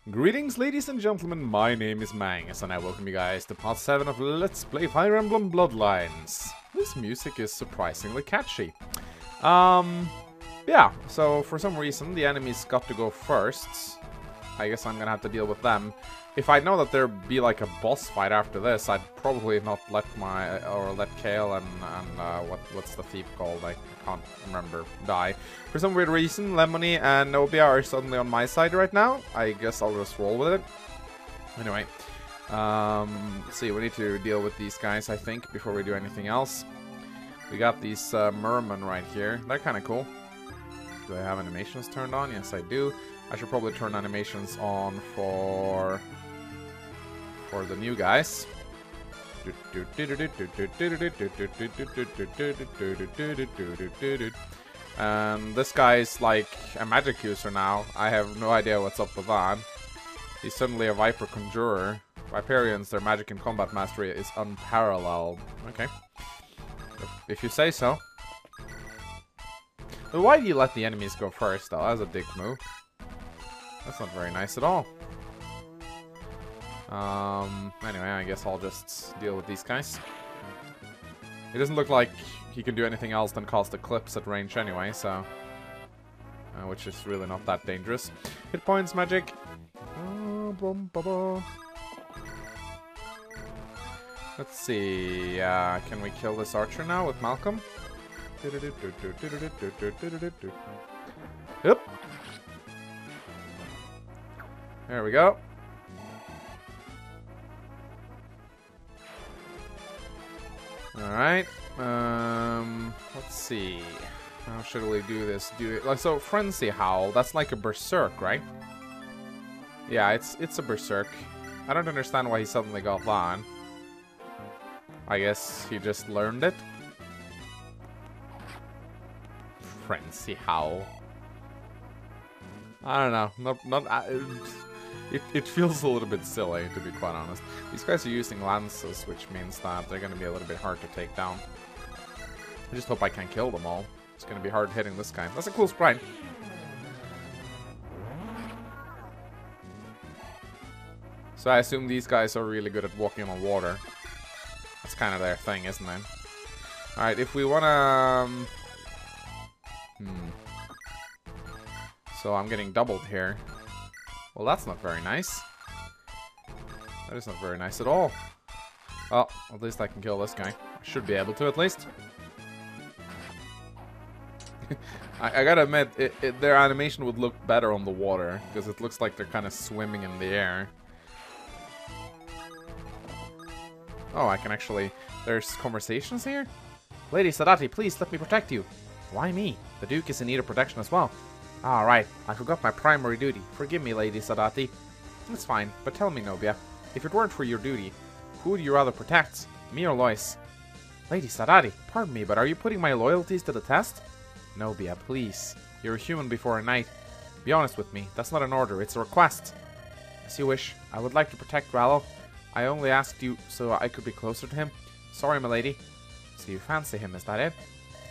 Greetings, ladies and gentlemen, my name is Mangus, and I welcome you guys to part 7 of Let's Play Fire Emblem Bloodlines. This music is surprisingly catchy. Yeah, so for some reason the enemies got to go first. I guess I'm gonna have to deal with them. If I know that there'd be like a boss fight after this, I'd probably not let let Kale and what's the thief called? I can't remember. Die. For some weird reason, Lemony and Nobia are suddenly on my side right now. I guess I'll just roll with it. Anyway, let's see. We need to deal with these guys, I think, before we do anything else. We got these mermen right here. They're kind of cool. Do I have animations turned on? Yes, I do. I should probably turn animations on for the new guys. And this guy's like a magic user now. I have no idea what's up with that. He's suddenly a Viper Conjurer. Viperians, their magic and combat mastery is unparalleled. Okay. If you say so. But why do you let the enemies go first, though? That's a dick move. That's not very nice at all. Anyway, I guess I'll just deal with these guys. It doesn't look like he can do anything else than cast Eclipse at range anyway, so... which is really not that dangerous. Hit points, magic. Let's see, can we kill this archer now with Malcolm? Yep. There we go. Alright. Let's see. How should we do this? So Frenzy Howl, that's like a berserk, right? Yeah, it's a berserk. I don't understand why he suddenly got that. I guess he just learned it. Frenzy Howl. I don't know. It feels a little bit silly, to be quite honest. These guys are using lances, which means that they're going to be a little bit hard to take down. I just hope I can kill them all. It's going to be hard hitting this guy. That's a cool sprite. So I assume these guys are really good at walking on water. That's kind of their thing, isn't it? Alright, if we want to... So I'm getting doubled here. Well, that's not very nice. That is not very nice at all. Well, at least I can kill this guy. I should be able to, at least. I gotta admit, their animation would look better on the water, because it looks like they're kind of swimming in the air. Oh, I can actually... There's conversations here? Lady Sadati, please let me protect you. Why me? The Duke is in need of protection as well. Alright, I forgot my primary duty. Forgive me, Lady Sadati. It's fine, but tell me, Nobia, if it weren't for your duty, who would you rather protect? Me or Lois? Lady Sadati, pardon me, but are you putting my loyalties to the test? Nobia, please. You're a human before a knight. Be honest with me, that's not an order, it's a request. As you wish. I would like to protect Rallo. I only asked you so I could be closer to him. Sorry, my lady. So you fancy him, is that it?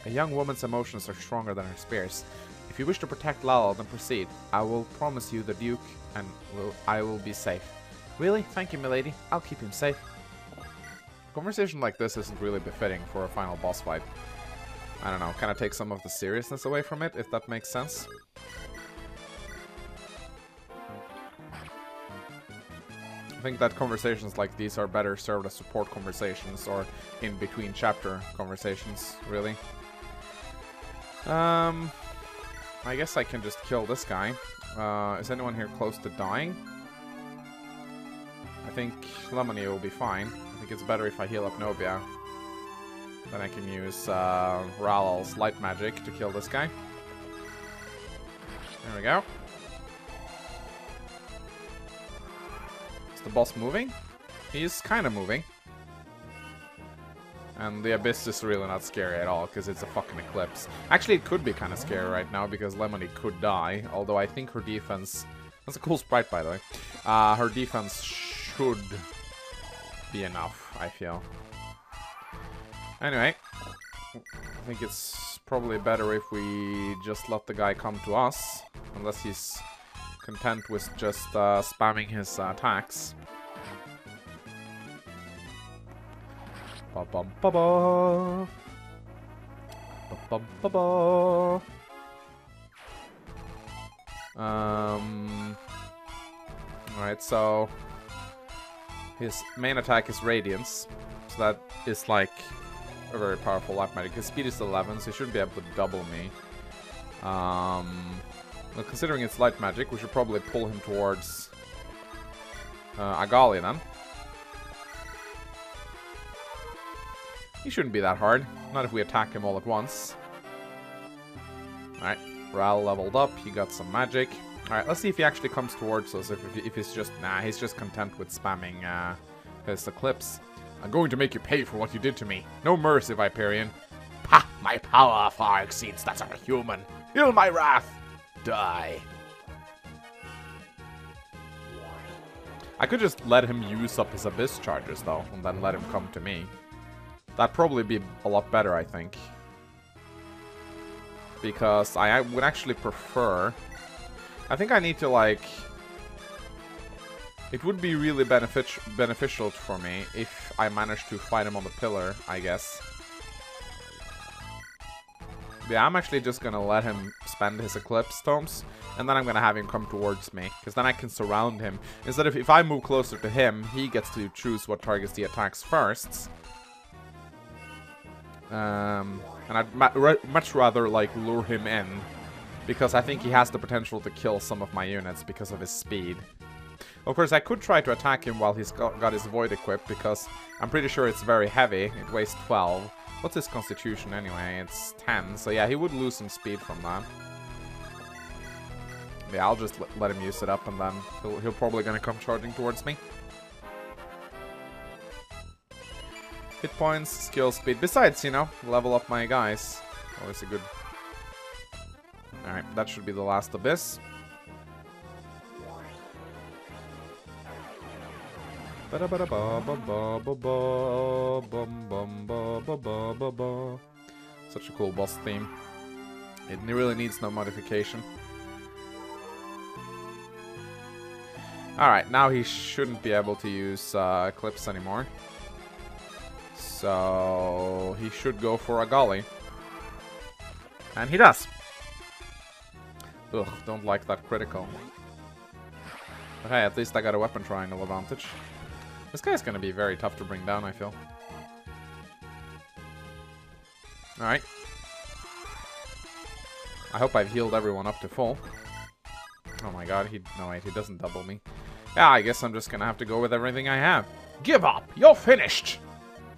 A young woman's emotions are stronger than her spears. If you wish to protect Lalo, then proceed. I will promise you the Duke, and I will be safe. Really? Thank you, milady. I'll keep him safe. A conversation like this isn't really befitting for a final boss fight. I don't know, kind of take some of the seriousness away from it, if that makes sense. I think that conversations like these are better served as support conversations, or in between chapter conversations, really. I guess I can just kill this guy. Is anyone here close to dying? I think Lemony will be fine. I think it's better if I heal up Nobia. Then I can use Rallal's light magic to kill this guy. There we go. Is the boss moving? He's kind of moving. And the Abyss is really not scary at all, because it's a fucking Eclipse. Actually, it could be kind of scary right now, because Lemony could die. Although I think her defense... That's a cool sprite, by the way. Her defense should be enough, I feel. Anyway. I think it's probably better if we just let the guy come to us. Unless he's content with just spamming his attacks. Ba-bum-ba-ba. Ba-bum-ba-ba. Alright, so his main attack is Radiance. So that is like a very powerful life magic. His speed is 11, so he shouldn't be able to double me. Well, considering it's light magic, we should probably pull him towards Agali then. He shouldn't be that hard. Not if we attack him all at once. Alright, Ral leveled up. He got some magic. Alright, let's see if he actually comes towards us. If he's just... Nah, he's just content with spamming his Eclipse. I'm going to make you pay for what you did to me. No mercy, Viperian. Pah! My power far exceeds that of a human. Feel my wrath. Die. I could just let him use up his Abyss charges, though, and then let him come to me. That'd probably be a lot better, I think. Because I would actually prefer... I think I need to, like... It would be really beneficial for me if I managed to fight him on the pillar, I guess. Yeah, I'm actually just gonna let him spend his Eclipse Tomes, and then I'm gonna have him come towards me, because then I can surround him. Instead of, if I move closer to him, he gets to choose what targets he attacks first. And I'd much rather, like, lure him in, because I think he has the potential to kill some of my units because of his speed. Of course, I could try to attack him while he's got his Void equipped, because I'm pretty sure it's very heavy. It weighs 12. What's his constitution anyway? It's 10. So yeah, he would lose some speed from that. Yeah, I'll just let him use it up, and then he'll probably gonna come charging towards me. Hit points, skill, speed. Besides, you know, level up my guys. Always a good... Alright, that should be the last Abyss. Such a cool boss theme. It really needs no modification. Alright, now he shouldn't be able to use Eclipse anymore. So he should go for a Golly. And he does. Ugh, don't like that critical. But hey, at least I got a weapon triangle advantage. This guy's gonna be very tough to bring down, I feel. Alright. I hope I've healed everyone up to full. Oh my god, no wait, he doesn't double me. Yeah, I guess I'm just gonna have to go with everything I have. Give up! You're finished!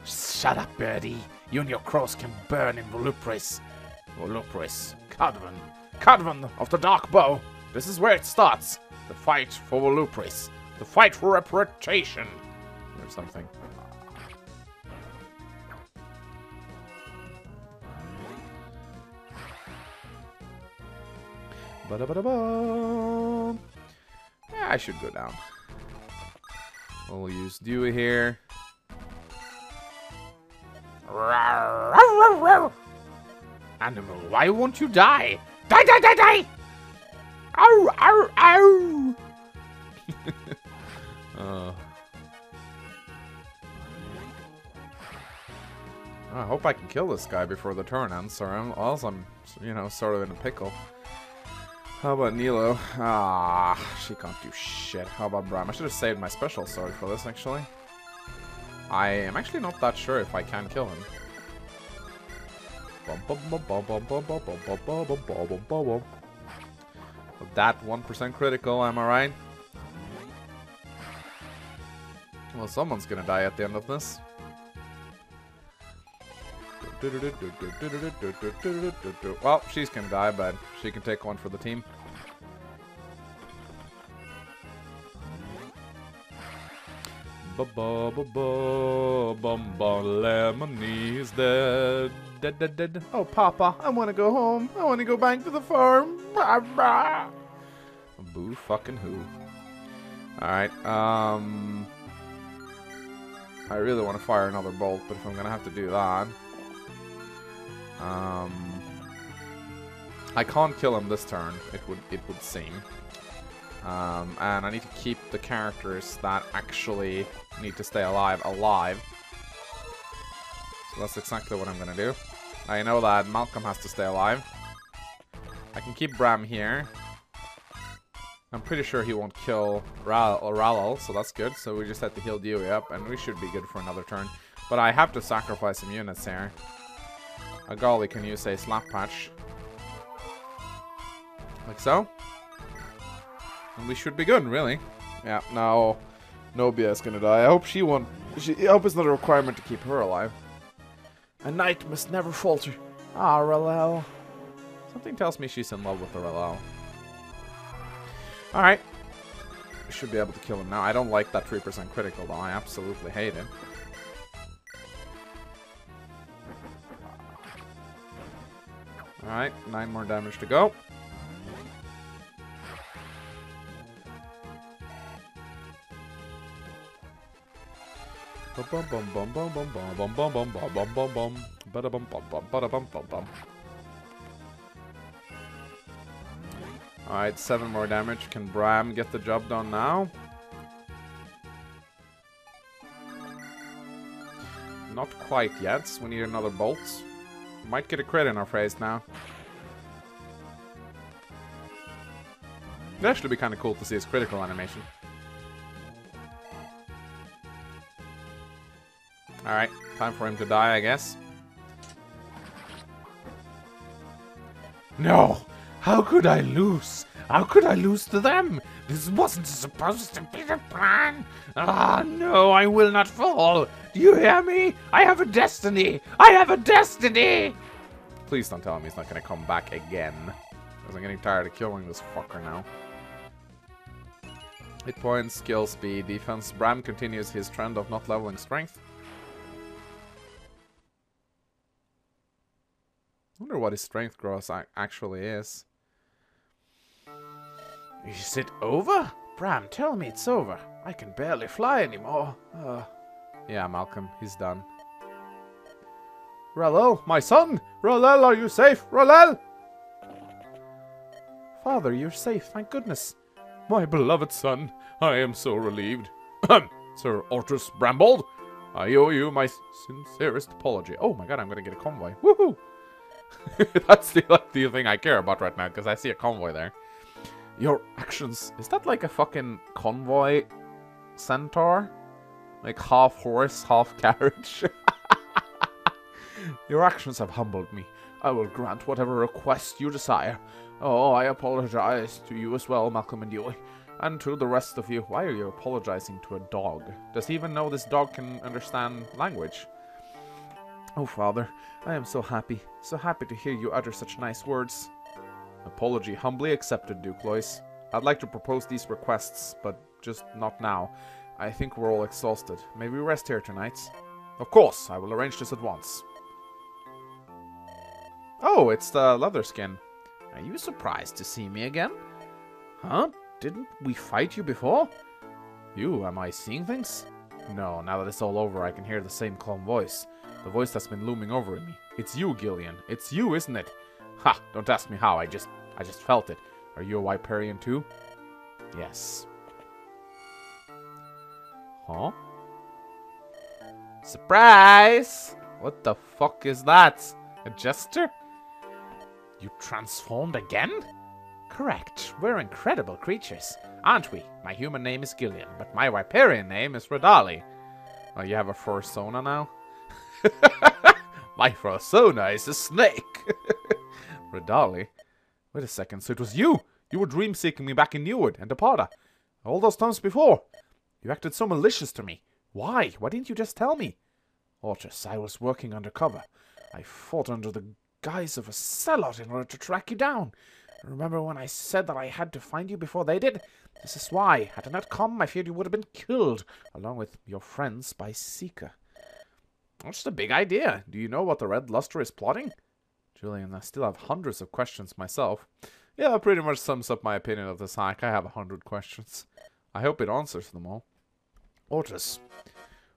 Shut up, birdie. You and your crows can burn in Volupris. Volupris. Cadvan. Cadvan of the Dark Bow. This is where it starts. The fight for Volupris. The fight for reputation. Or something. Ba-da-ba-da-ba. Yeah, I should go down. We'll use Dewey here. Animal, why won't you die? Die, die, die, die! Ow, ow, ow! I hope I can kill this guy before the turn ends, or else I'm, you know, sort of in a pickle. How about Nilo? Ah, she can't do shit. How about Bram? I should have saved my special sword for this, actually. I am actually not that sure if I can kill him. That 1% critical, am I right? Well, someone's gonna die at the end of this. Well, she's gonna die, but she can take one for the team. Lemony is dead. Dead. Oh, Papa, I want to go home. I want to go back to the farm. Boo fucking who. Alright, I really want to fire another bolt, but if I'm gonna have to do that... I can't kill him this turn, it would seem. And I need to keep the characters that actually need to stay alive. So that's exactly what I'm gonna do. I know that Malcolm has to stay alive. I can keep Bram here. I'm pretty sure he won't kill Ralal, so that's good. So we just have to heal Dewey up, and we should be good for another turn. But I have to sacrifice some units here. A golly can use a slap patch. Like so. And we should be good, really. Yeah, now Nobia is gonna die. I hope she won't. I hope it's not a requirement to keep her alive. A knight must never falter. Ah, Ralal. Something tells me she's in love with the Ralal. Alright. We should be able to kill him now. I don't like that 3% critical, though. I absolutely hate it. Alright, 9 more damage to go. Alright, 7 more damage. Can Bram get the job done now? Not quite yet. We need another bolt. Might get a crit in our face now. It'd actually be kind of cool to see his critical animation. Alright, time for him to die, I guess. No! How could I lose? How could I lose to them? This wasn't supposed to be the plan. Ah, no, I will not fall. Do you hear me? I have a destiny. I have a destiny. Please don't tell me he's not going to come back again. Because I'm getting tired of killing this fucker now. Hit points, skill, speed, defense. Bram continues his trend of not leveling strength. I wonder what his strength growth actually is. Is it over? Bram, tell me it's over. I can barely fly anymore. Yeah, Malcolm, he's done. Ralal, my son! Ralal, are you safe? Ralal! Father, you're safe, thank goodness. My beloved son, I am so relieved. Sir Ortrus Brambold, I owe you my sincerest apology. Oh my god, I'm gonna get a convoy. Woohoo! That's the thing I care about right now, because I see a convoy there. Your actions... Is that like a fucking convoy centaur? Like half horse, half carriage? Your actions have humbled me. I will grant whatever request you desire. Oh, I apologize to you as well, Malcolm and Dewey. And to the rest of you. Why are you apologizing to a dog? Does he even know this dog can understand language? Oh, Father, I am so happy to hear you utter such nice words. Apology humbly accepted, Duke Lois. I'd like to propose these requests, but just not now. I think we're all exhausted. May we rest here tonight? Of course, I will arrange this at once. Oh, it's the leather skin. Are you surprised to see me again? Huh? Didn't we fight you before? Am I seeing things? No, now that it's all over, I can hear the same calm voice. The voice that's been looming over me. It's you, Gillian. It's you, isn't it? Ha! Don't ask me how. I just felt it. Are you a Viperian too? Yes. Huh? Surprise! What the fuck is that? A jester? You transformed again? Correct. We're incredible creatures, aren't we? My human name is Gillian, but my Viperian name is Radali. Oh, you have a fursona now? My fursona is a snake. Radali? Wait a second, so it was you! You were dream-seeking me back in Newwood and Departa. All those times before. You acted so malicious to me. Why? Why didn't you just tell me? Ortrus, I was working undercover. I fought under the guise of a sellout in order to track you down. Remember when I said that I had to find you before they did? This is why. Had I not come, I feared you would have been killed, along with your friends by Seeker. What's the big idea? Do you know what the Red Luster is plotting? Julian, I still have hundreds of questions myself. Yeah, that pretty much sums up my opinion of this hack. I have 100 questions. I hope it answers them all. Ortrus.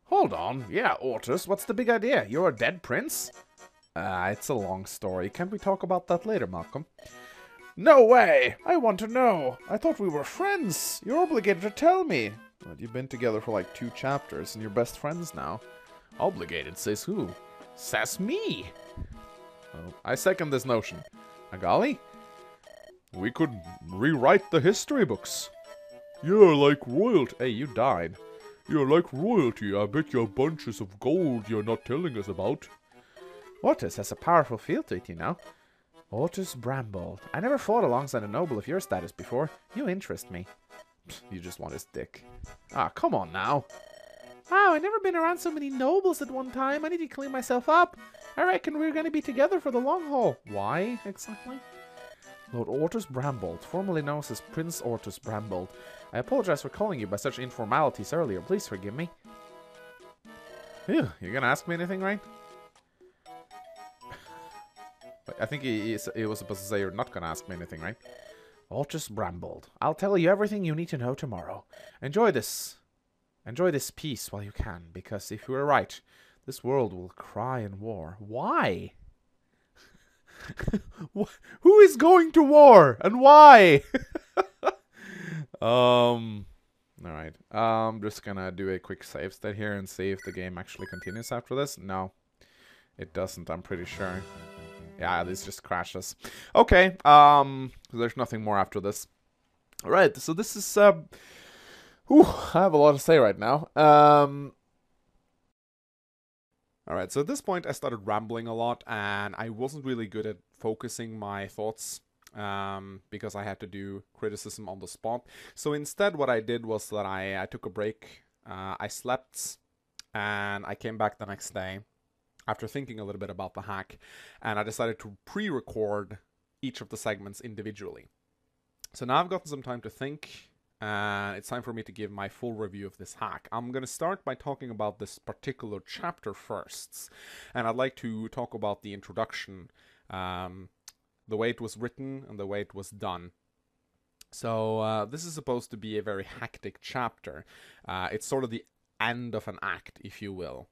Hold on. Yeah, Ortrus, what's the big idea? You're a dead prince? It's a long story. Can't we talk about that later, Malcolm? No way! I want to know. I thought we were friends. You're obligated to tell me. But you've been together for like 2 chapters and you're best friends now. Obligated, says who? Says me. Oh, I second this notion. Agali? We could rewrite the history books. You're like royalty. Hey, you died. You're like royalty. I bet you have bunches of gold you're not telling us about. Otis has a powerful field to it, you know. Otis Brambold. I never fought alongside a noble of your status before. You interest me. You just want his dick. Ah, come on now. Wow, I've never been around so many nobles at one time. I need to clean myself up. I reckon we're going to be together for the long haul. Why, exactly? Lord Ortus Brambold, formerly known as Prince Ortus Brambold. I apologize for calling you by such informalities earlier. Please forgive me. Phew, you're going to ask me anything, right? I think he was supposed to say you're not going to ask me anything, right? Ortus Brambold. I'll tell you everything you need to know tomorrow. Enjoy this peace while you can, because if you are right, this world will cry in war. Why? Who is going to war and why? Alright. I'm just gonna do a quick save state here and see if the game actually continues after this. No, it doesn't, I'm pretty sure. Yeah, this just crashes. Okay, there's nothing more after this. Alright, so this is, I have a lot to say right now. Alright, so at this point I started rambling a lot, and I wasn't really good at focusing my thoughts, because I had to do criticism on the spot. So instead what I did was that I took a break, I slept, and I came back the next day after thinking a little bit about the hack, and I decided to pre-record each of the segments individually. So now I've gotten some time to think, and it's time for me to give my full review of this hack. I'm going to start by talking about this particular chapter first, and I'd like to talk about the introduction, the way it was written and the way it was done. So this is supposed to be a very hectic chapter. It's sort of the end of an act, if you will.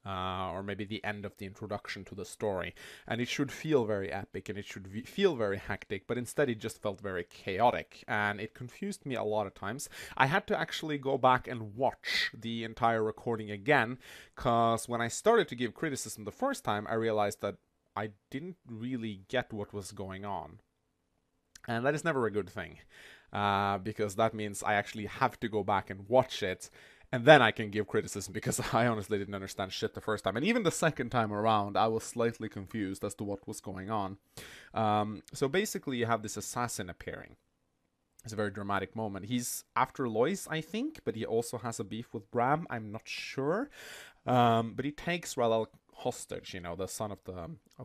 Or maybe the end of the introduction to the story. And it should feel very epic and it should feel very hectic, but instead it just felt very chaotic. And it confused me a lot of times. I had to actually go back and watch the entire recording again, because when I started to give criticism the first time, I realized that I didn't really get what was going on. And that is never a good thing, because that means I actually have to go back and watch it, and then I can give criticism, because I honestly didn't understand shit the first time. And even the second time around, I was slightly confused as to what was going on. So basically, you have this assassin appearing. It's a very dramatic moment. He's after Lois, I think, but he also has a beef with Bram. I'm not sure. But he takes R'hllor hostage, you know, the son of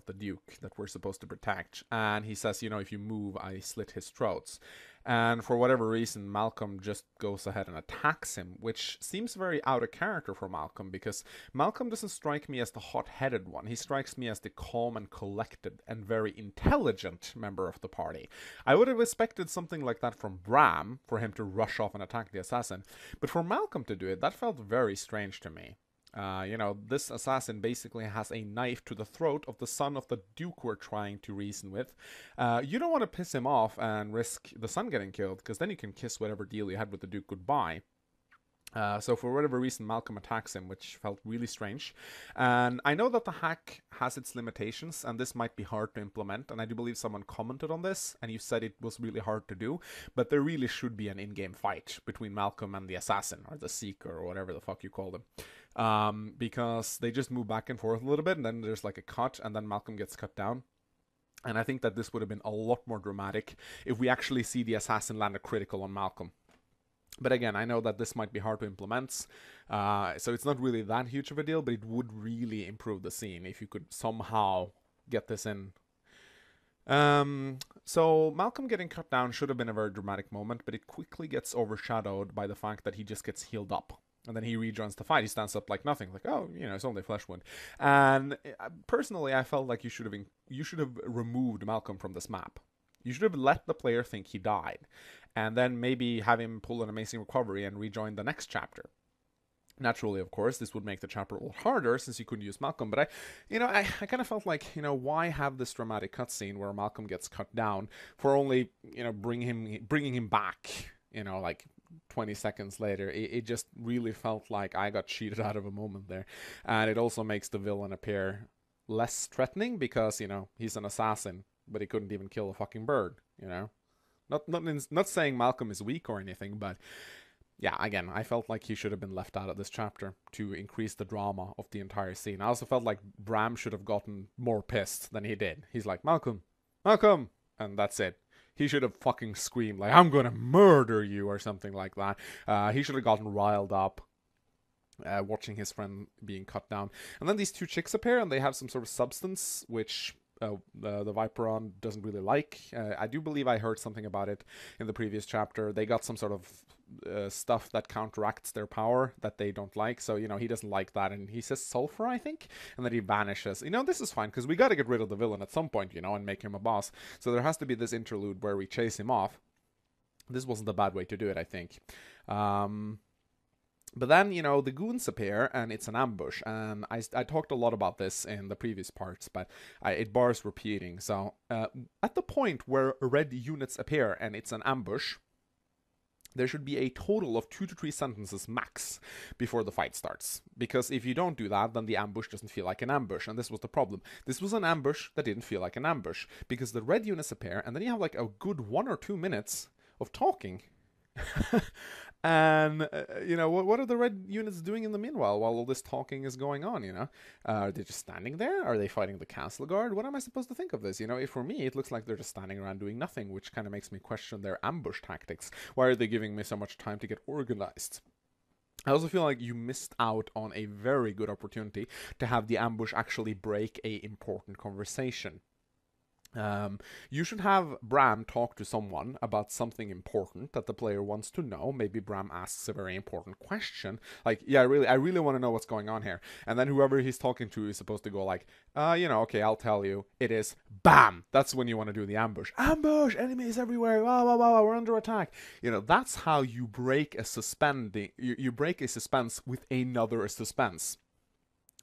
the Duke that we're supposed to protect. And he says, you know, if you move, I slit his throats. And for whatever reason, Malcolm just goes ahead and attacks him, which seems very out of character for Malcolm, because Malcolm doesn't strike me as the hot-headed one. He strikes me as the calm and collected and very intelligent member of the party. I would have expected something like that from Bram, for him to rush off and attack the assassin. But for Malcolm to do it, that felt very strange to me. You know, this assassin basically has a knife to the throat of the son of the Duke we're trying to reason with. You don't want to piss him off and risk the son getting killed, because then you can kiss whatever deal you had with the Duke goodbye. So for whatever reason, Malcolm attacks him, which felt really strange. And I know that the hack has its limitations, and this might be hard to implement, and I do believe someone commented on this, and you said it was really hard to do, but there really should be an in-game fight between Malcolm and the assassin, or the Seeker, or whatever the fuck you call them. Because they just move back and forth a little bit, and then there's like a cut, and then Malcolm gets cut down. And I think that this would have been a lot more dramatic if we actually see the assassin land a critical on Malcolm. But again, I know that this might be hard to implement, so it's not really that huge of a deal, but it would really improve the scene if you could somehow get this in. So Malcolm getting cut down should have been a very dramatic moment, but it quickly gets overshadowed by the fact that he just gets healed up. And then he rejoins the fight. He stands up like nothing, like, oh, you know, it's only a flesh wound. And personally, I felt like you should have removed Malcolm from this map. You should have let the player think he died, and then maybe have him pull an amazing recovery and rejoin the next chapter. Naturally, of course, this would make the chapter a lot harder since you couldn't use Malcolm. But I kind of felt like, why have this dramatic cutscene where Malcolm gets cut down for only, bringing him back, like 20 seconds later. It just really felt like I got cheated out of a moment there, and it also makes the villain appear less threatening because he's an assassin, but he couldn't even kill a fucking bird. Not saying Malcolm is weak or anything, but yeah, again, I felt like he should have been left out of this chapter to increase the drama of the entire scene. I also felt like Bram should have gotten more pissed than he did. He's like, Malcolm, Malcolm, and that's it. He should have fucking screamed, like, I'm gonna murder you, or something like that. He should have gotten riled up, watching his friend being cut down. And then these two chicks appear, and they have some sort of substance, which the Viperon doesn't really like. I do believe I heard something about it in the previous chapter. They got some sort of stuff that counteracts their power that they don't like. So, he doesn't like that. And he says sulfur, I think. And then he vanishes. This is fine because we got to get rid of the villain at some point, and make him a boss. So there has to be this interlude where we chase him off. This wasn't a bad way to do it, I think. But then, the goons appear, and it's an ambush. And I talked a lot about this in the previous parts, but it bears repeating. So, at the point where red units appear and it's an ambush, there should be a total of 2 to 3 sentences max before the fight starts. Because if you don't do that, then the ambush doesn't feel like an ambush. And this was the problem. This was an ambush that didn't feel like an ambush. Because the red units appear, and then you have like a good 1 or 2 minutes of talking. And, what are the red units doing in the meanwhile while all this talking is going on, Are they just standing there? Are they fighting the castle guard? What am I supposed to think of this? If for me, it looks like they're just standing around doing nothing, which kind of makes me question their ambush tactics. Why are they giving me so much time to get organized? I also feel like you missed out on a very good opportunity to have the ambush actually break a important conversation. You should have Bram talk to someone about something important that the player wants to know. Maybe Bram asks a very important question, like, yeah, I really want to know what's going on here. And then whoever he's talking to is supposed to go like, okay, I'll tell you. It is BAM! That's when you want to do the ambush. Ambush! Enemies everywhere! Wow, wow, wow, we're under attack. That's how you break a you break a suspense with another suspense.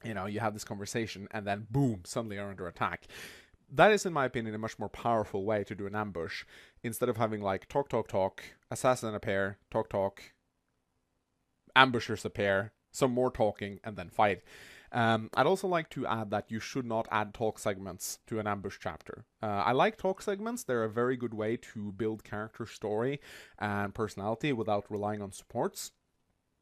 You have this conversation, and then boom, suddenly you're under attack. That is, in my opinion, a much more powerful way to do an ambush, instead of having like talk, assassin appear, talk, ambushers appear, some more talking, and then fight. I'd also like to add that you should not add talk segments to an ambush chapter. I like talk segments. They're a very good way to build character story and personality without relying on supports.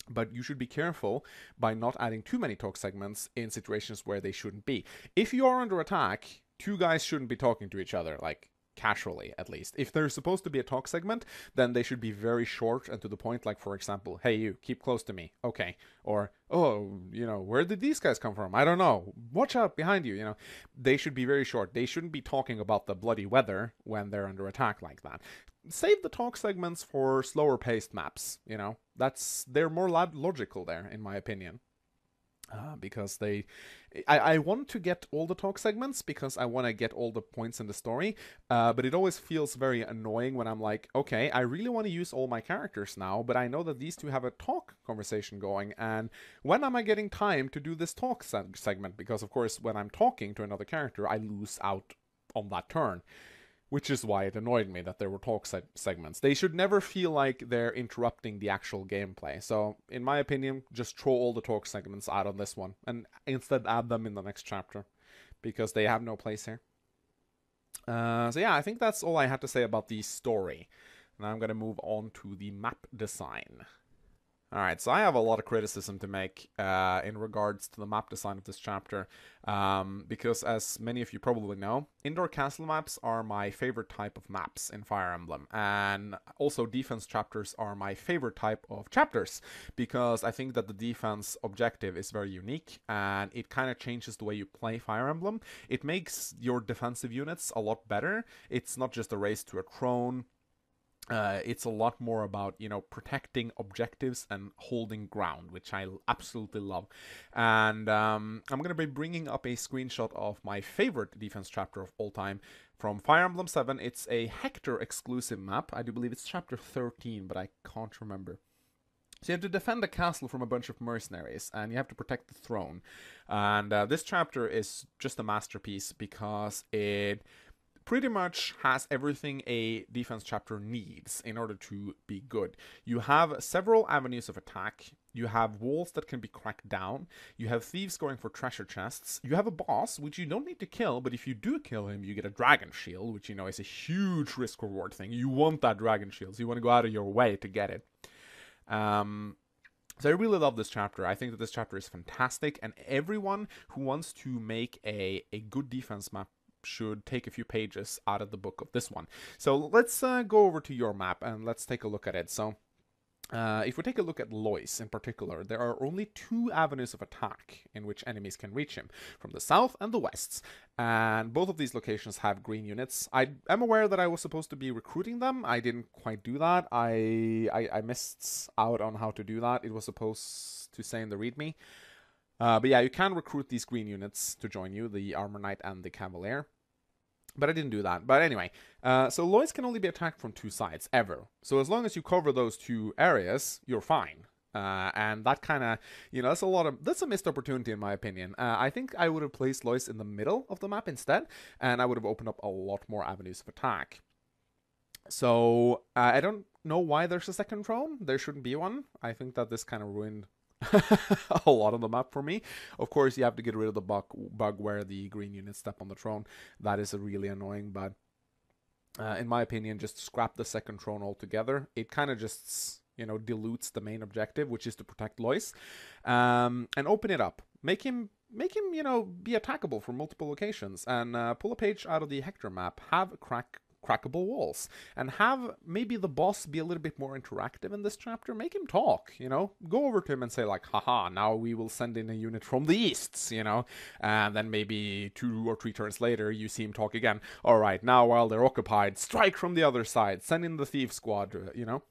But you should be careful by not adding too many talk segments in situations where they shouldn't be. If you are under attack, 2 guys shouldn't be talking to each other, like, casually, at least. If there's supposed to be a talk segment, then they should be very short and to the point, like, for example, hey, you, keep close to me, okay. Or, oh, where did these guys come from? I don't know. Watch out behind you, They should be very short. They shouldn't be talking about the bloody weather when they're under attack like that. Save the talk segments for slower paced maps, they're more logical there, in my opinion. Because I want to get all the talk segments because I want to get all the points in the story, but it always feels very annoying when I'm like, okay, I really want to use all my characters now, but I know that these two have a talk conversation going, and when am I getting time to do this talk segment? Because, of course, when I'm talking to another character, I lose out on that turn. Which is why it annoyed me that there were talk segments. They should never feel like they're interrupting the actual gameplay. So, in my opinion, just throw all the talk segments out on this one. And instead add them in the next chapter. Because they have no place here. So yeah, I think that's all I had to say about the story. Now I'm going to move on to the map design. Alright, so I have a lot of criticism to make in regards to the map design of this chapter, because as many of you probably know, indoor castle maps are my favorite type of maps in Fire Emblem, and also defense chapters are my favorite type of chapters, because I think that the defense objective is very unique, and it kind of changes the way you play Fire Emblem. It makes your defensive units a lot better. It's not just a race to a throne. It's a lot more about, protecting objectives and holding ground, which I absolutely love. And I'm going to be bringing up a screenshot of my favorite defense chapter of all time from Fire Emblem 7. It's a Hector exclusive map. I do believe it's chapter 13, but I can't remember. So you have to defend the castle from a bunch of mercenaries, and you have to protect the throne. And this chapter is just a masterpiece because it pretty much has everything a defense chapter needs in order to be good. You have several avenues of attack. You have walls that can be cracked down. You have thieves going for treasure chests. You have a boss, which you don't need to kill, but if you do kill him, you get a dragon shield, which, you know, is a huge risk-reward thing. You want that dragon shield, so you want to go out of your way to get it. So I really love this chapter. I think that this chapter is fantastic, and everyone who wants to make a good defense map should take a few pages out of the book of this one. So let's go over to your map and let's take a look at it. So if we take a look at Lois in particular, there are only 2 avenues of attack in which enemies can reach him, from the south and the west. And both of these locations have green units. I am aware that I was supposed to be recruiting them. I didn't quite do that. I missed out on how to do that. It was supposed to say in the README. But yeah, you can recruit these green units to join you, the Armor Knight and the Cavalier. But I didn't do that. But anyway, so Lois can only be attacked from 2 sides, ever. So as long as you cover those 2 areas, you're fine. And that kind of, you know, that's a missed opportunity in my opinion. I think I would have placed Lois in the middle of the map instead, and I would have opened up a lot more avenues of attack. So I don't know why there's a second throne. There shouldn't be one. I think that this kind of ruined a lot of the map for me. Of course, you have to get rid of the bug where the green units step on the throne. That is really annoying, but in my opinion, just scrap the second throne altogether. It kind of just, you know, dilutes the main objective, which is to protect Lois, and open it up. Make him, you know, be attackable from multiple locations, and pull a page out of the Hector map. Have crackable walls, and have maybe the boss be a little bit more interactive in this chapter. Make him talk, you know, go over to him and say like, haha, now we will send in a unit from the east, you know, and then maybe 2 or 3 turns later you see him talk again. All right, now while they're occupied, strike from the other side, send in the thief squad, you know.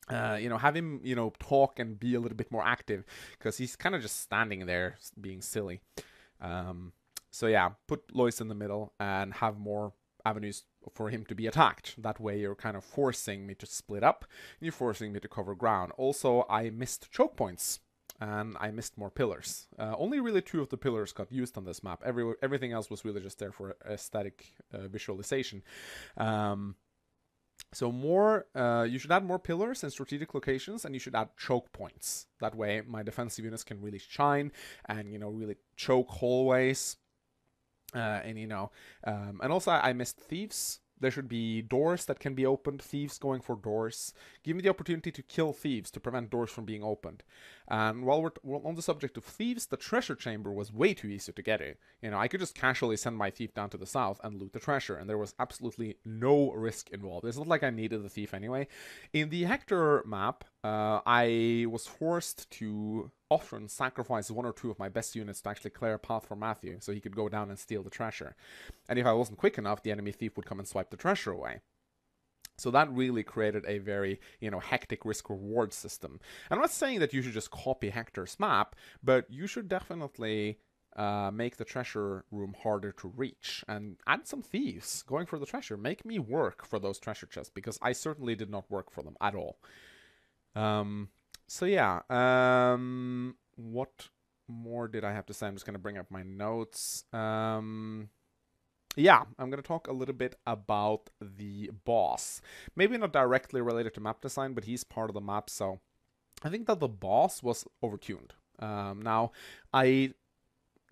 Have him, you know, talk and be a little bit more active, because he's kind of just standing there being silly. So yeah, put Lois in the middle and have more avenues for him to be attacked. That way you're kind of forcing me to split up, and you're forcing me to cover ground. Also, I missed choke points, and I missed more pillars. Only really 2 of the pillars got used on this map. Everything else was really just there for aesthetic visualization. So you should add more pillars in strategic locations, and you should add choke points. That way my defensive units can really shine and, you know, really choke hallways. And also I missed thieves. There should be doors that can be opened, thieves going for doors. Give me the opportunity to kill thieves to prevent doors from being opened. And while we're on the subject of thieves, the treasure chamber was way too easy to get in. You know, I could just casually send my thief down to the south and loot the treasure, and there was absolutely no risk involved. It's not like I needed the thief anyway. In the Hector map, I was forced to often sacrifice 1 or 2 of my best units to actually clear a path for Matthew, so he could go down and steal the treasure. And if I wasn't quick enough, the enemy thief would come and swipe the treasure away. So that really created a very, you know, hectic risk-reward system. I'm not saying that you should just copy Hector's map, but you should definitely make the treasure room harder to reach, and add some thieves going for the treasure. Make me work for those treasure chests, because I certainly did not work for them at all. So yeah, what more did I have to say? I'm just going to bring up my notes. Yeah, I'm going to talk a little bit about the boss. Maybe not directly related to map design, but he's part of the map, so I think that the boss was overtuned. Now, I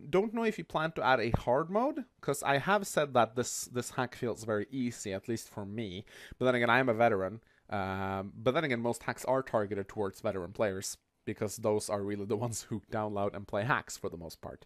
don't know if you plan to add a hard mode, because I have said that this hack feels very easy, at least for me. But then again, I am a veteran. But then again, most hacks are targeted towards veteran players, because those are really the ones who download and play hacks for the most part.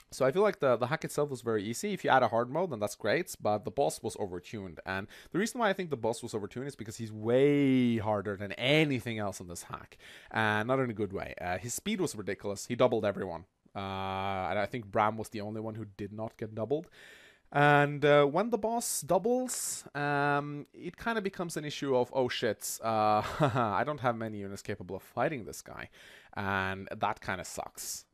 So I feel like the hack itself was very easy. If you add a hard mode, then that's great, but the boss was overtuned. And the reason why I think the boss was overtuned is because he's way harder than anything else in this hack. And not in a good way. His speed was ridiculous. He doubled everyone. And I think Bram was the only one who did not get doubled. And when the boss doubles, it kind of becomes an issue of, oh shit, I don't have many units capable of fighting this guy. And that kind of sucks.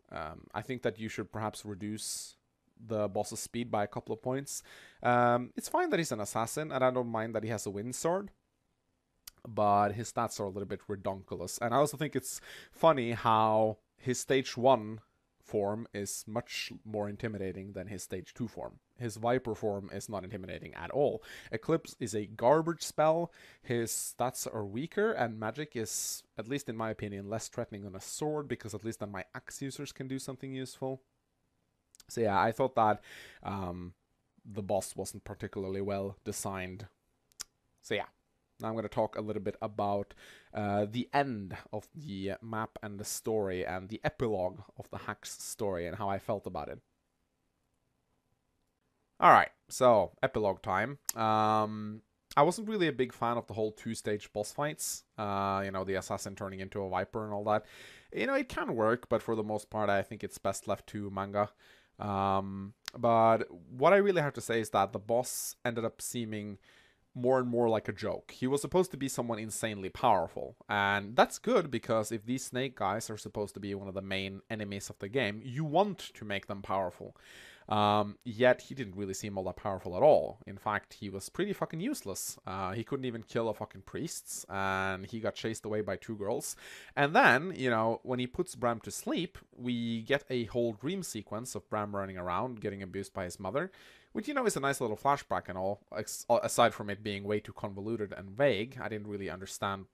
I think that you should perhaps reduce the boss's speed by a couple of points. It's fine that he's an assassin, and I don't mind that he has a wind sword. but his stats are a little bit redonkulous. And I also think it's funny how his stage 1 form is much more intimidating than his stage 2 form. His Viper form is not intimidating at all. Eclipse is a garbage spell, his stats are weaker, and magic is, at least in my opinion, less threatening than a sword, because at least then my axe users can do something useful. So yeah, I thought that the boss wasn't particularly well designed. So yeah, now I'm going to talk a little bit about the end of the map and the story and the epilogue of the hack's story and how I felt about it. Alright, so epilogue time. I wasn't really a big fan of the whole 2-stage boss fights. You know, the assassin turning into a viper and all that. You know, it can work, but for the most part, I think it's best left to manga. But what I really have to say is that the boss ended up seeming more and more like a joke. He was supposed to be someone insanely powerful, and that's good, because if these snake guys are supposed to be one of the main enemies of the game, you want to make them powerful. Yet he didn't really seem all that powerful at all. In fact, he was pretty fucking useless. He couldn't even kill a fucking priests, and he got chased away by 2 girls. And then, you know, when he puts Bram to sleep, we get a whole dream sequence of Bram running around, getting abused by his mother, which, you know, is a nice little flashback and all, aside from it being way too convoluted and vague. I didn't really understood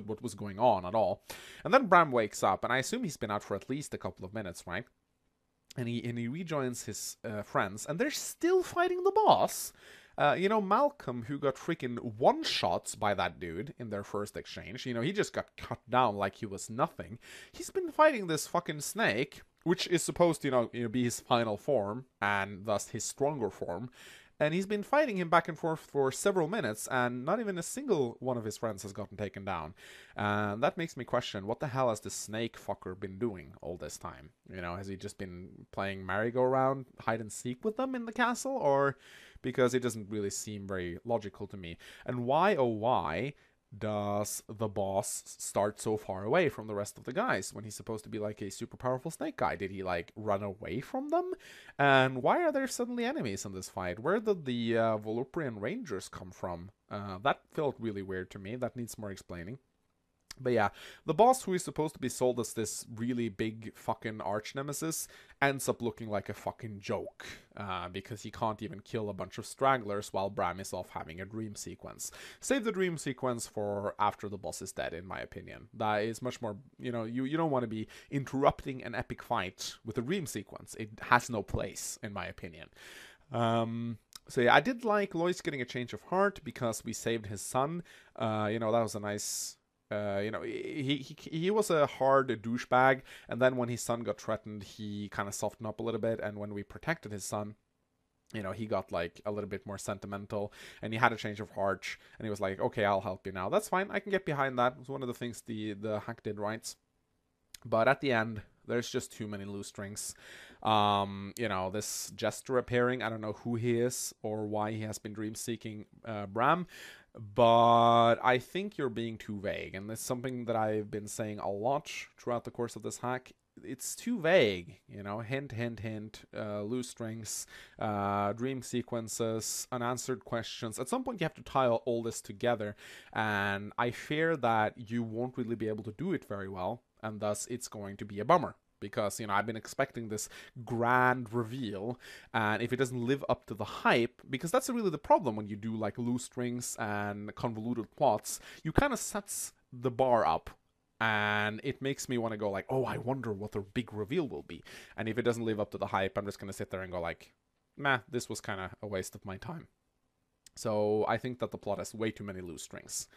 what was going on at all. And then Bram wakes up, and I assume he's been out for at least a couple of minutes, right? And he rejoins his friends, and they're still fighting the boss. You know, Malcolm, who got freaking one-shots by that dude in their first exchange, you know, he just got cut down like he was nothing. He's been fighting this fucking snake, which is supposed to, you know, be his final form, and thus his stronger form. And he's been fighting him back and forth for several minutes, and not even a single one of his friends has gotten taken down. And that makes me question, what the hell has the snake fucker been doing all this time? You know, has he just been playing merry-go-round, hide-and-seek with them in the castle? Or, because it doesn't really seem very logical to me. And why, oh why, does the boss start so far away from the rest of the guys when he's supposed to be like a super powerful snake guy? Did he like run away from them? And why are there suddenly enemies in this fight? Where did the Voluprian Rangers come from? That felt really weird to me. That needs more explaining. But yeah, the boss, who is supposed to be sold as this really big fucking arch nemesis, ends up looking like a fucking joke, because he can't even kill a bunch of stragglers while Bram is off having a dream sequence. Save the dream sequence for after the boss is dead, in my opinion. That is much more, you know, you don't want to be interrupting an epic fight with a dream sequence. It has no place, in my opinion. So yeah, I did like Lois getting a change of heart because we saved his son. You know, that was a nice... you know, he was a hard douchebag, and then when his son got threatened, he kind of softened up a little bit, and when we protected his son, you know, he got like a little bit more sentimental, and he had a change of heart, and he was like, okay, I'll help you now. That's fine, I can get behind that. It was one of the things the hack did right. But at the end, there's just too many loose strings. You know, this jester appearing, I don't know who he is or why he has been dream-seeking Bram, but I think you're being too vague, and it's something that I've been saying a lot throughout the course of this hack. It's too vague, you know, hint, hint, hint, loose strings, dream sequences, unanswered questions. At some point you have to tie all this together, and I fear that you won't really be able to do it very well, and thus it's going to be a bummer. Because, you know, I've been expecting this grand reveal, and if it doesn't live up to the hype, because that's really the problem when you do, like, loose strings and convoluted plots, you kind of sets the bar up, and it makes me want to go like, oh, I wonder what the big reveal will be. And if it doesn't live up to the hype, I'm just going to sit there and go like, nah, this was kind of a waste of my time. So I think that the plot has way too many loose strings.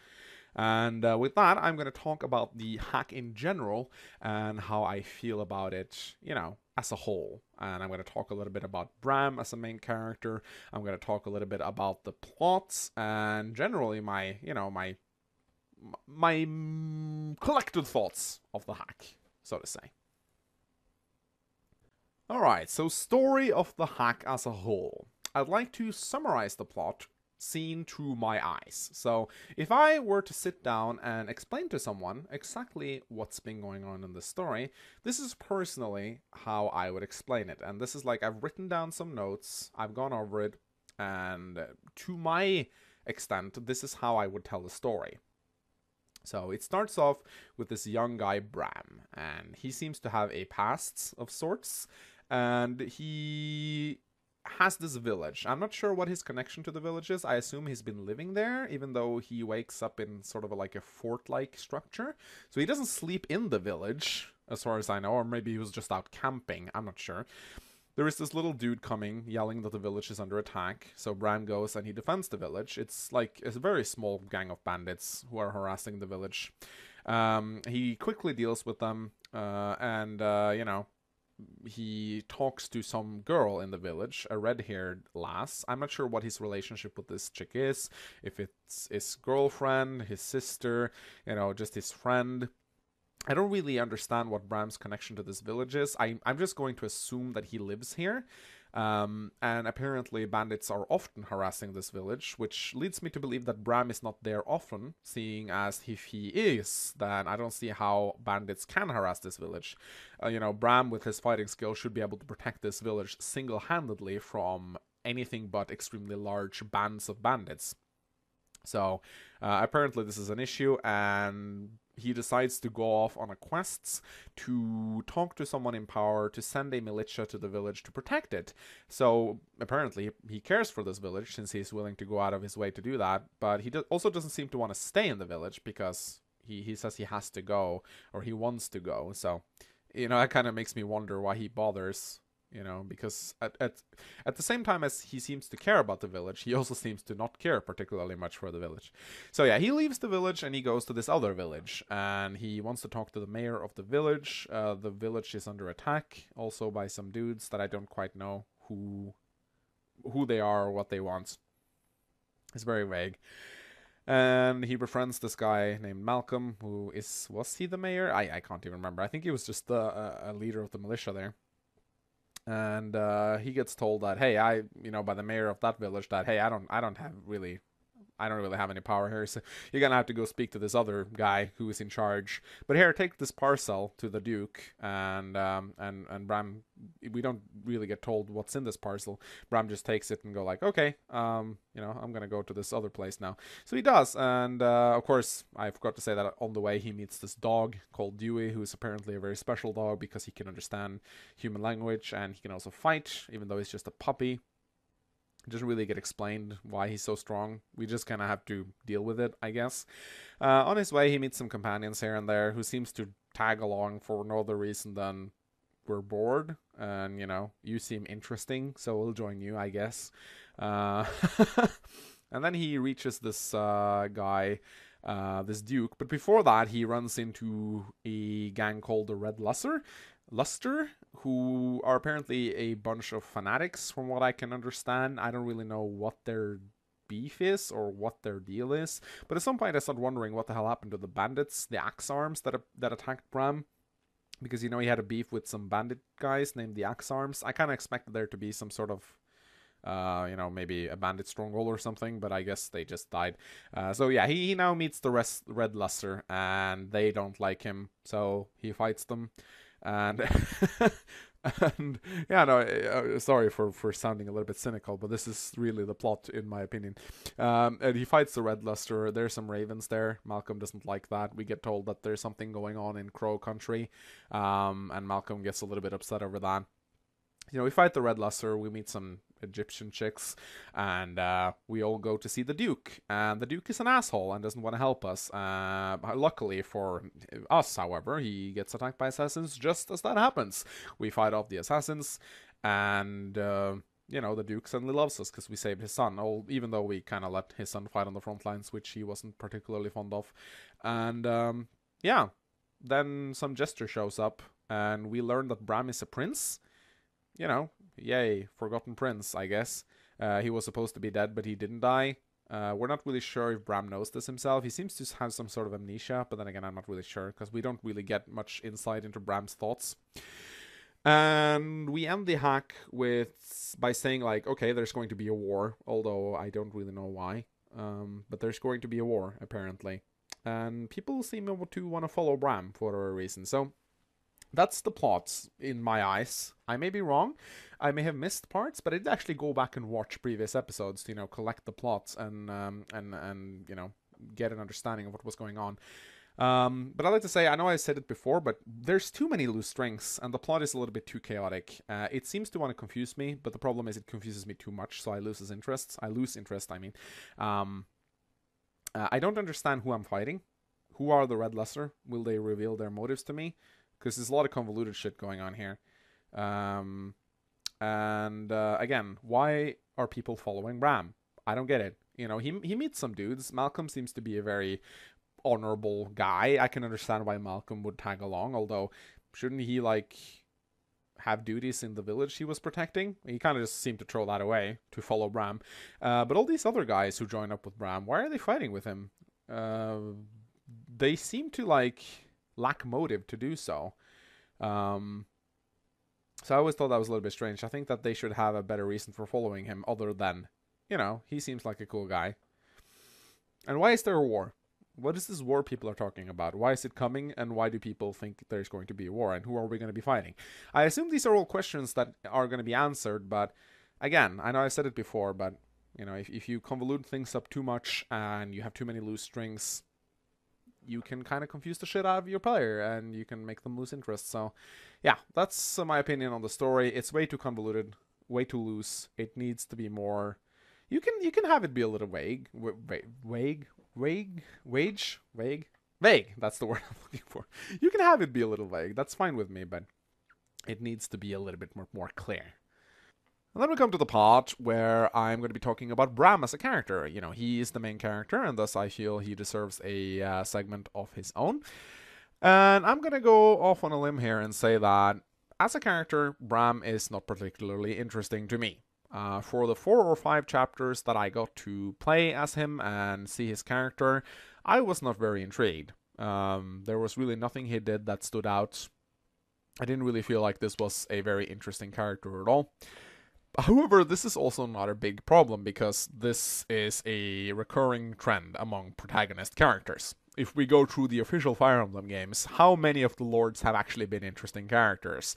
And with that, I'm going to talk about the hack in general and how I feel about it, you know, as a whole. And I'm going to talk a little bit about Bram as a main character. I'm going to talk a little bit about the plots and generally my, you know, my collected thoughts of the hack, so to say. Alright, so story of the hack as a whole. I'd like to summarize the plot seen through my eyes. So if I were to sit down and explain to someone exactly what's been going on in the story, this is personally how I would explain it. And this is like, I've written down some notes, I've gone over it, and to my extent, this is how I would tell the story. So it starts off with this young guy, Bram, and he seems to have a past of sorts, and he has this village. I'm not sure what his connection to the village is. I assume he's been living there, even though he wakes up in sort of like a fort-like structure. So he doesn't sleep in the village, as far as I know, or maybe he was just out camping. I'm not sure. There is this little dude coming, yelling that the village is under attack. So Bram goes and he defends the village. It's like a very small gang of bandits who are harassing the village. He quickly deals with them, and you know, he talks to some girl in the village, a red-haired lass. I'm not sure what his relationship with this chick is. If it's his girlfriend, his sister, you know, just his friend. I don't really understand what Bram's connection to this village is. I'm just going to assume that he lives here. And apparently bandits are often harassing this village, which leads me to believe that Bram is not there often, seeing as if he is, then I don't see how bandits can harass this village. You know, Bram with his fighting skill should be able to protect this village single-handedly from anything but extremely large bands of bandits. So apparently this is an issue, and he decides to go off on a quest to talk to someone in power to send a militia to the village to protect it. So apparently he cares for this village since he's willing to go out of his way to do that, but he also doesn't seem to want to stay in the village because he says he has to go, or he wants to go. So, you know, that kind of makes me wonder why he bothers. You know, because at the same time as he seems to care about the village, he also seems to not care particularly much for the village. So yeah, he leaves the village and he goes to this other village, and he wants to talk to the mayor of the village. The village is under attack, also by some dudes that I don't quite know who they are or what they want. It's very vague. And he befriends this guy named Malcolm, who was he the mayor? I can't even remember. I think he was just a leader of the militia there. And he gets told that, hey, by the mayor of that village, that, hey, I don't really have any power here, so you're gonna have to go speak to this other guy who is in charge. But here, take this parcel to the Duke, and Bram, we don't really get told what's in this parcel. Bram just takes it and go like, okay, I'm gonna go to this other place now. So he does, and of course, I forgot to say that on the way he meets this dog called Dewey, who is apparently a very special dog because he can understand human language and he can also fight, even though he's just a puppy. It doesn't really get explained why he's so strong. We just kind of have to deal with it, I guess. On his way, he meets some companions here and there who seems to tag along for no other reason than we're bored. And, you know, you seem interesting, so we'll join you, I guess. And then he reaches this guy, this Duke. But before that, he runs into a gang called the Red Luster, who are apparently a bunch of fanatics, from what I can understand. I don't really know what their beef is or what their deal is, but at some point I started wondering what the hell happened to the bandits, the axe arms that attacked Bram, because, you know, he had a beef with some bandit guys named the axe arms. I kind of expected there to be some sort of maybe a bandit stronghold or something, but I guess they just died. So yeah, he now meets the Red Luster, and they don't like him, so he fights them. And and yeah, no, sorry for sounding a little bit cynical, but this is really the plot, in my opinion. And he fights the Red Luster. There's some ravens there. Malcolm doesn't like that. We get told that there's something going on in Crow Country, and Malcolm gets a little bit upset over that. You know, we fight the Red Luster, we meet some Egyptian chicks, and we all go to see the Duke. And the Duke is an asshole and doesn't want to help us. Luckily for us, however, he gets attacked by assassins just as that happens. We fight off the assassins, and the Duke suddenly loves us because we saved his son, even though we kind of let his son fight on the front lines, which he wasn't particularly fond of. And then some jester shows up, and we learn that Bram is a prince. You know, yay, forgotten prince, I guess. He was supposed to be dead, but he didn't die. We're not really sure if Bram knows this himself. He seems to have some sort of amnesia, but then again, I'm not really sure, because we don't really get much insight into Bram's thoughts. And we end the hack by saying, like, okay, there's going to be a war, although I don't really know why. But there's going to be a war, apparently. And people seem to want to follow Bram for whatever reason, so that's the plot in my eyes. I may be wrong. I may have missed parts, but I did actually go back and watch previous episodes to, collect the plots and get an understanding of what was going on. But I like to say, I know I said it before, but there's too many loose strings, and the plot is a little bit too chaotic. It seems to want to confuse me, but the problem is it confuses me too much, so I lose interest. I mean. I don't understand who I'm fighting. Who are the Red Lesser? Will they reveal their motives to me? Because there's a lot of convoluted shit going on here. Again, why are people following Bram? I don't get it. You know, he meets some dudes. Malcolm seems to be a very honorable guy. I can understand why Malcolm would tag along, although shouldn't he, like, have duties in the village he was protecting? He kind of just seemed to throw that away to follow Bram. But all these other guys who join up with Bram, why are they fighting with him? They seem to, like, lack motive to do so. So I always thought that was a little bit strange. I think that they should have a better reason for following him other than, you know, he seems like a cool guy. And why is there a war? What is this war people are talking about? Why is it coming, and why do people think there's going to be a war, and who are we going to be fighting? I assume these are all questions that are going to be answered, but again, I know I said it before, but you know, if you convolute things up too much and you have too many loose strings, you can kind of confuse the shit out of your player, and you can make them lose interest. So yeah, that's my opinion on the story. It's way too convoluted, way too loose. It needs to be more... You can have it be a little vague. Vague. That's the word I'm looking for. You can have it be a little vague. That's fine with me, but it needs to be a little bit more clear. And then we come to the part where I'm going to be talking about Bram as a character. You know, he is the main character, and thus I feel he deserves a segment of his own. And I'm going to go off on a limb here and say that as a character, Bram is not particularly interesting to me. For the 4 or 5 chapters that I got to play as him and see his character, I was not very intrigued. There was really nothing he did that stood out. I didn't really feel like this was a very interesting character at all. However, this is also not a big problem, because this is a recurring trend among protagonist characters. If we go through the official Fire Emblem games, how many of the lords have actually been interesting characters?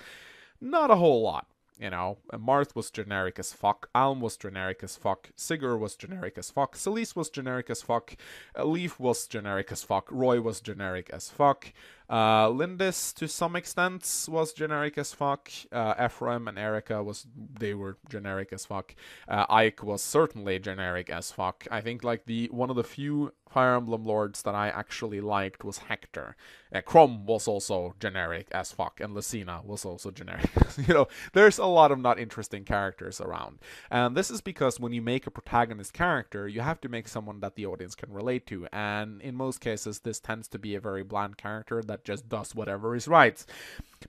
Not a whole lot. You know, Marth was generic as fuck, Alm was generic as fuck, Sigurd was generic as fuck, Celise was generic as fuck, Leaf was generic as fuck, Roy was generic as fuck, Lindis to some extent was generic as fuck, Ephraim and Erica they were generic as fuck, Ike was certainly generic as fuck. I think like one of the few Fire Emblem lords that I actually liked was Hector. Chrom was also generic as fuck, and Lucina was also generic. You know, there's a lot of not interesting characters around. And this is because when you make a protagonist character, you have to make someone that the audience can relate to. And in most cases, this tends to be a very bland character that just does whatever is right.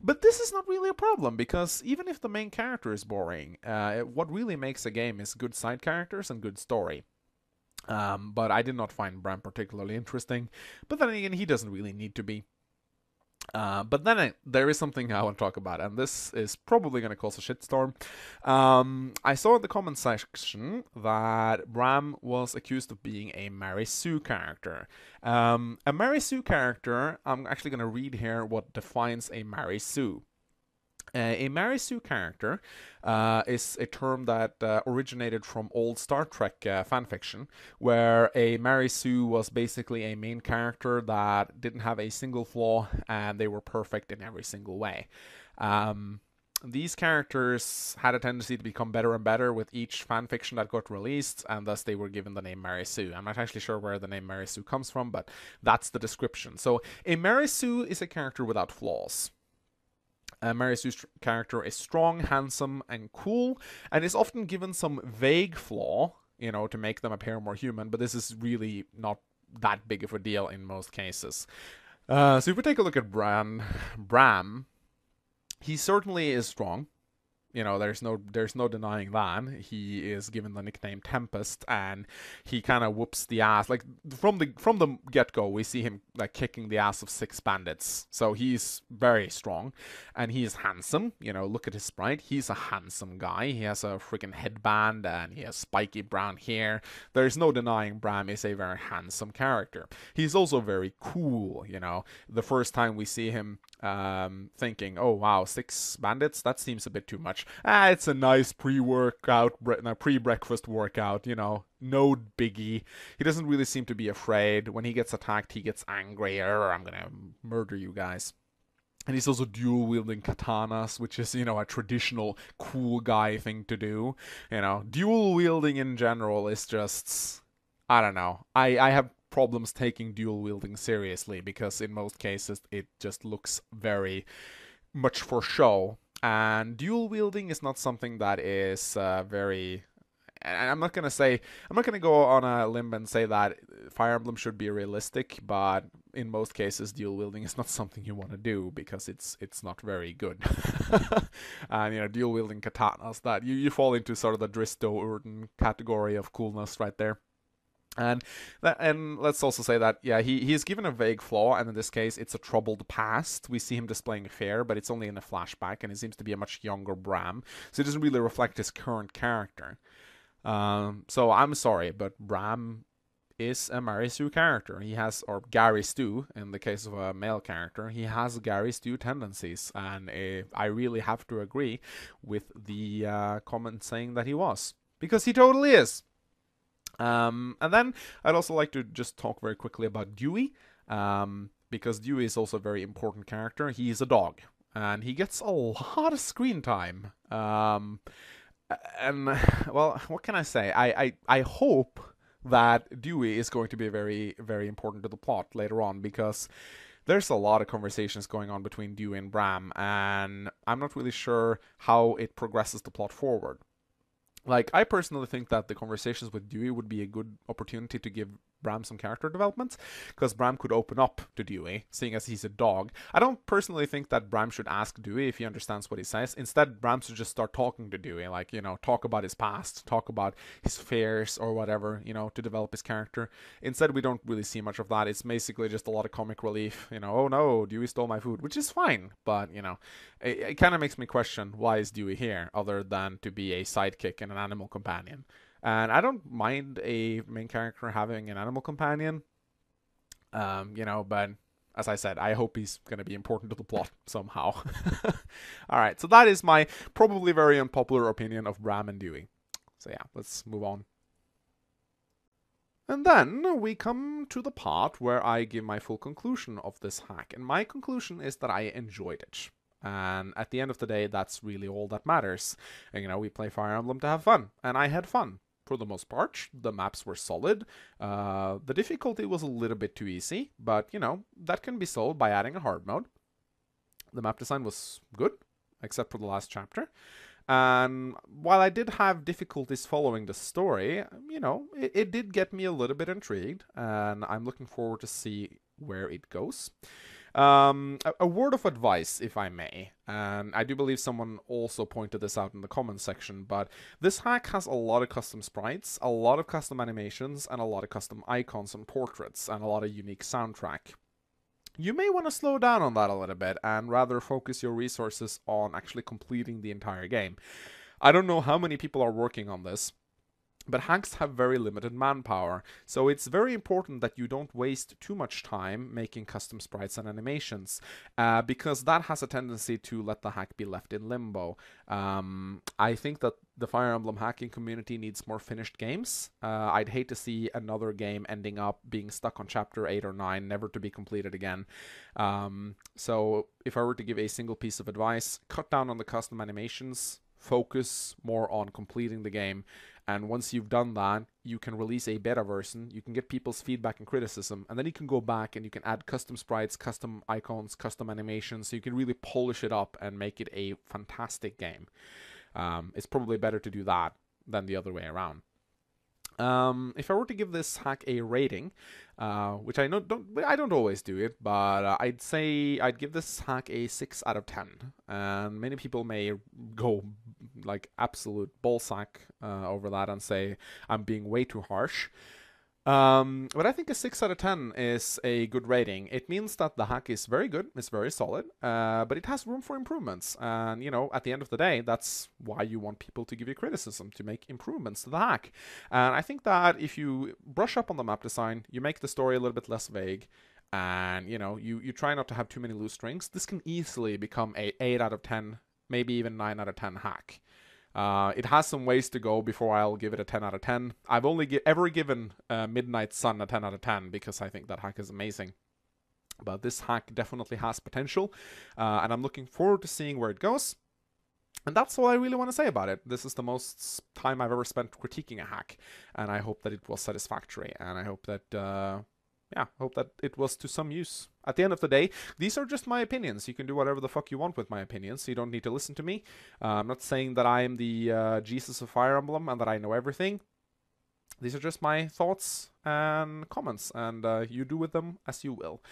But this is not really a problem, because even if the main character is boring, what really makes a game is good side characters and good story. But I did not find Bram particularly interesting. But then again, he doesn't really need to be. But then there is something I want to talk about, and this is probably going to cause a shitstorm. I saw in the comment section that Bram was accused of being a Mary Sue character. A Mary Sue character, I'm actually going to read here what defines a Mary Sue. A Mary Sue character is a term that originated from old Star Trek fanfiction, where a Mary Sue was basically a main character that didn't have a single flaw, and they were perfect in every single way. These characters had a tendency to become better and better with each fanfiction that got released, and thus they were given the name Mary Sue. I'm not actually sure where the name Mary Sue comes from, but that's the description. So a Mary Sue is a character without flaws. Mary Sue's character is strong, handsome, and cool, and is often given some vague flaw, you know, to make them appear more human, but this is really not that big of a deal in most cases. So if we take a look at Bram, he certainly is strong. You know, there's no denying that. He is given the nickname Tempest, and he kind of whoops the ass. Like from the get-go, we see him like kicking the ass of 6 bandits. So he's very strong, and he is handsome. You know, look at his sprite. He's a handsome guy. He has a freaking headband, and he has spiky brown hair. There's no denying Bram is a very handsome character. He's also very cool. You know, the first time we see him thinking, oh wow, 6 bandits, that seems a bit too much. It's a nice pre-breakfast workout, you know, no biggie. He doesn't really seem to be afraid. When he gets attacked, he gets angry. I'm gonna murder you guys. And he's also dual-wielding katanas, which is, you know, a traditional cool guy thing to do. You know, dual-wielding in general is just... I don't know. I have problems taking dual-wielding seriously, because in most cases it just looks very much for show. And dual-wielding is not something that is very... And I'm not gonna go on a limb and say that Fire Emblem should be realistic, but in most cases, dual wielding is not something you want to do because it's not very good. And you know, dual wielding katanas, that you fall into sort of the Dristo Urden category of coolness right there. And let's also say that, yeah, he's given a vague flaw, and in this case, it's a troubled past. We see him displaying fear, but it's only in a flashback, and he seems to be a much younger Bram, so it doesn't really reflect his current character. So I'm sorry, but Bram is a Mary Sue character. He has, or Gary Stu, in the case of a male character, he has Gary Stu tendencies, and I really have to agree with the comment saying that he was, because he totally is. And then I'd also like to just talk very quickly about Dewey, because Dewey is also a very important character. He's a dog, and he gets a lot of screen time. And, well, what can I say? I hope that Dewey is going to be very, very important to the plot later on, because there's a lot of conversations going on between Dewey and Bram, and I'm not really sure how it progresses the plot forward. Like, I personally think that the conversations with Dewey would be a good opportunity to give Bram some character development, because Bram could open up to Dewey, seeing as he's a dog. I don't personally think that Bram should ask Dewey if he understands what he says. Instead, Bram should just start talking to Dewey, like, you know, talk about his past, talk about his fears or whatever, you know, to develop his character. Instead, we don't really see much of that. It's basically just a lot of comic relief, you know, oh no, Dewey stole my food, which is fine, but, you know, it kind of makes me question, why is Dewey here, other than to be a sidekick and an animal companion? And I don't mind a main character having an animal companion, you know, but as I said, I hope he's going to be important to the plot somehow. Alright, so that is my probably very unpopular opinion of Bram and Dewey. So yeah, let's move on. And then we come to the part where I give my full conclusion of this hack. And my conclusion is that I enjoyed it. And at the end of the day, that's really all that matters. And, you know, we play Fire Emblem to have fun. And I had fun. For the most part, the maps were solid. The difficulty was a little bit too easy, but, you know, that can be solved by adding a hard mode. The map design was good, except for the last chapter. And while I did have difficulties following the story, you know, it did get me a little bit intrigued, and I'm looking forward to see where it goes. A word of advice, if I may, and I do believe someone also pointed this out in the comments section, but this hack has a lot of custom sprites, a lot of custom animations, and a lot of custom icons and portraits, and a lot of unique soundtrack. You may want to slow down on that a little bit, and rather focus your resources on actually completing the entire game. I don't know how many people are working on this, but hacks have very limited manpower, so it's very important that you don't waste too much time making custom sprites and animations, because that has a tendency to let the hack be left in limbo. I think that the Fire Emblem hacking community needs more finished games. I'd hate to see another game ending up being stuck on chapter 8 or 9, never to be completed again. So if I were to give a single piece of advice, cut down on the custom animations, focus more on completing the game. And once you've done that, you can release a beta version, you can get people's feedback and criticism, and then you can go back and you can add custom sprites, custom icons, custom animations, so you can really polish it up and make it a fantastic game. It's probably better to do that than the other way around. If I were to give this hack a rating, which I don't always do it, but I'd say I'd give this hack a 6 out of 10. And many people may go like absolute ballsack over that and say I'm being way too harsh. But I think a 6 out of 10 is a good rating. It means that the hack is very good, it's very solid, but it has room for improvements. And, you know, at the end of the day, that's why you want people to give you criticism, to make improvements to the hack. And I think that if you brush up on the map design, you make the story a little bit less vague, and, you know, you try not to have too many loose strings, this can easily become a 8 out of 10 maybe even 9 out of 10 hack. It has some ways to go before I'll give it a 10 out of 10. I've only ever given Midnight Sun a 10 out of 10 because I think that hack is amazing. But this hack definitely has potential, and I'm looking forward to seeing where it goes. And that's all I really want to say about it. This is the most time I've ever spent critiquing a hack, and I hope that it was satisfactory, and I hope that, hope that it was to some use. At the end of the day, these are just my opinions. You can do whatever the fuck you want with my opinions, so you don't need to listen to me. I'm not saying that I am the Jesus of Fire Emblem and that I know everything. These are just my thoughts and comments, and you do with them as you will.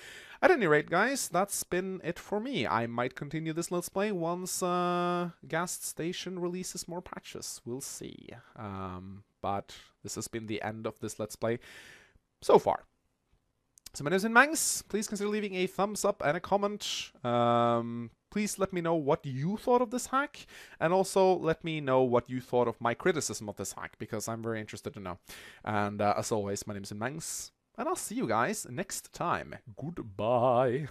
At any rate, guys, that's been it for me. I might continue this Let's Play once Gas Station releases more patches. We'll see. But this has been the end of this Let's Play so far. So my name is Mangs. Please consider leaving a thumbs up and a comment. Please let me know what you thought of this hack, and also let me know what you thought of my criticism of this hack, because I'm very interested to know. And as always, my name is Mangs, and I'll see you guys next time. Goodbye.